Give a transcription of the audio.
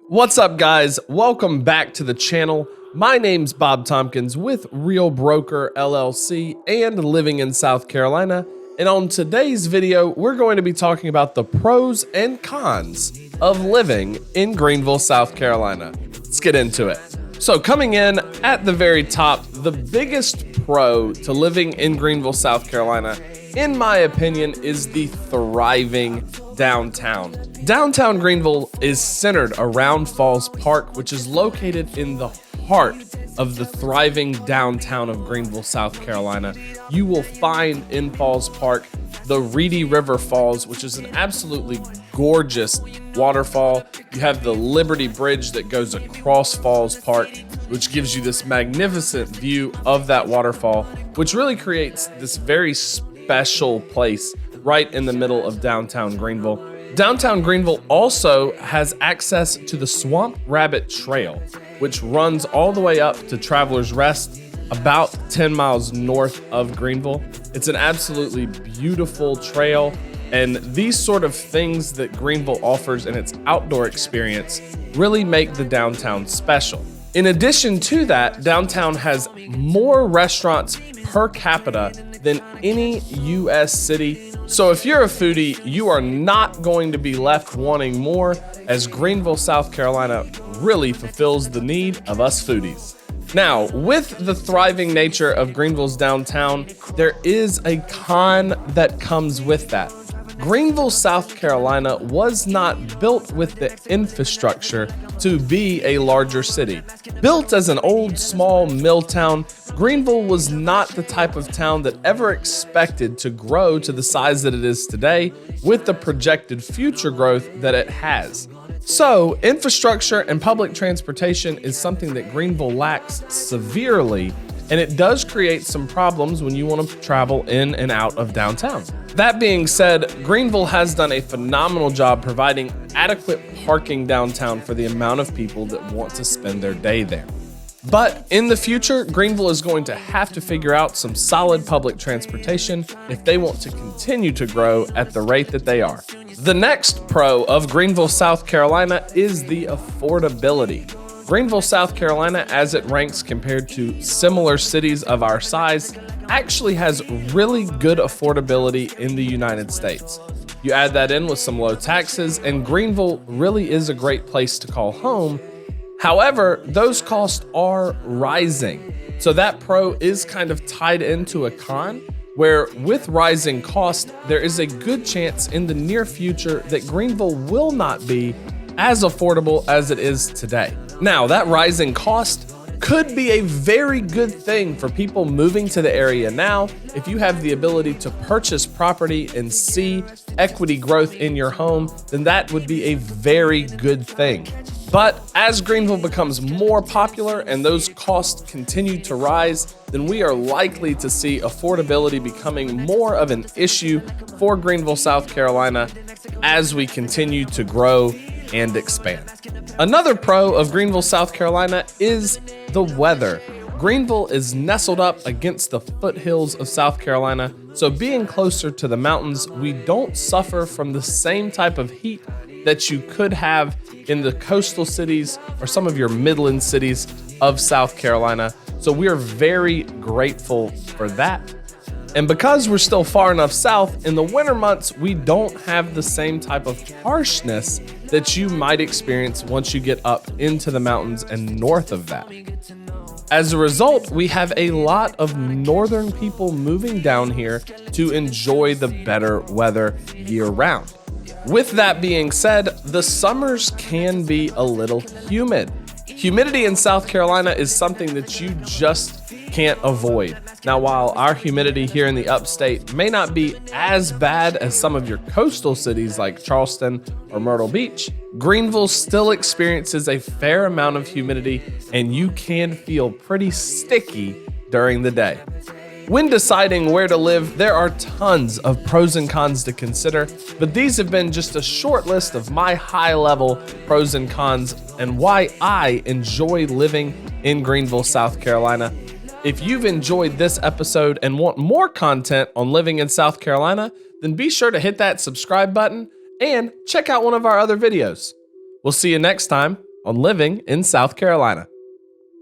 What's up, guys? Welcome back to the channel. My name's Bob Tompkins with Real Broker LLC and living in South Carolina. And on today's video, we're going to be talking about the pros and cons of living in Greenville, South Carolina. Let's get into it. So coming in at the very top, the biggest pro to living in Greenville, South Carolina, in my opinion, is the thriving downtown. Downtown Greenville is centered around Falls Park, which is located in the heart of the thriving downtown of Greenville, South Carolina. You will find in Falls Park the Reedy River Falls, which is an absolutely gorgeous waterfall. You have the Liberty Bridge that goes across Falls Park, which gives you this magnificent view of that waterfall, which really creates this very special place right in the middle of downtown Greenville. Downtown Greenville also has access to the Swamp Rabbit Trail, which runs all the way up to Travelers Rest, about 10 miles north of Greenville. It's an absolutely beautiful trail, and these sort of things that Greenville offers in its outdoor experience really make the downtown special. In addition to that, downtown has more restaurants per capita than any U.S. city. So if you're a foodie, you are not going to be left wanting more, as Greenville, South Carolina really fulfills the need of us foodies. Now, with the thriving nature of Greenville's downtown, there is a con that comes with that. Greenville, South Carolina was not built with the infrastructure to be a larger city. Built as an old, small mill town, Greenville was not the type of town that ever expected to grow to the size that it is today, with the projected future growth that it has. So, infrastructure and public transportation is something that Greenville lacks severely, and it does create some problems when you want to travel in and out of downtown. That being said, Greenville has done a phenomenal job providing adequate parking downtown for the amount of people that want to spend their day there. But in the future, Greenville is going to have to figure out some solid public transportation if they want to continue to grow at the rate that they are. The next pro of Greenville, South Carolina is the affordability. Greenville, South Carolina, as it ranks compared to similar cities of our size, actually has really good affordability in the United States. You add that in with some low taxes, and Greenville really is a great place to call home. However, those costs are rising. So that pro is kind of tied into a con, where with rising costs, there is a good chance in the near future that Greenville will not be as affordable as it is today. Now, that rising cost could be a very good thing for people moving to the area now. If you have the ability to purchase property and see equity growth in your home, then that would be a very good thing. But as Greenville becomes more popular and those costs continue to rise, then we are likely to see affordability becoming more of an issue for Greenville, South Carolina as we continue to grow and expand. Another pro of Greenville, South Carolina is the weather. Greenville is nestled up against the foothills of South Carolina, so being closer to the mountains, we don't suffer from the same type of heat that you could have in the coastal cities or some of your Midland cities of South Carolina. So we are very grateful for that. And because we're still far enough south, in the winter months, we don't have the same type of harshness that you might experience once you get up into the mountains and north of that. As a result, we have a lot of northern people moving down here to enjoy the better weather year round. With that being said, the summers can be a little humid. Humidity in South Carolina is something that you just can't avoid. Now, while our humidity here in the upstate may not be as bad as some of your coastal cities like Charleston or Myrtle Beach, Greenville still experiences a fair amount of humidity, and you can feel pretty sticky during the day. When deciding where to live, there are tons of pros and cons to consider, but these have been just a short list of my high-level pros and cons and why I enjoy living in Greenville, South Carolina. If you've enjoyed this episode and want more content on living in South Carolina, then be sure to hit that subscribe button and check out one of our other videos. We'll see you next time on Living in South Carolina.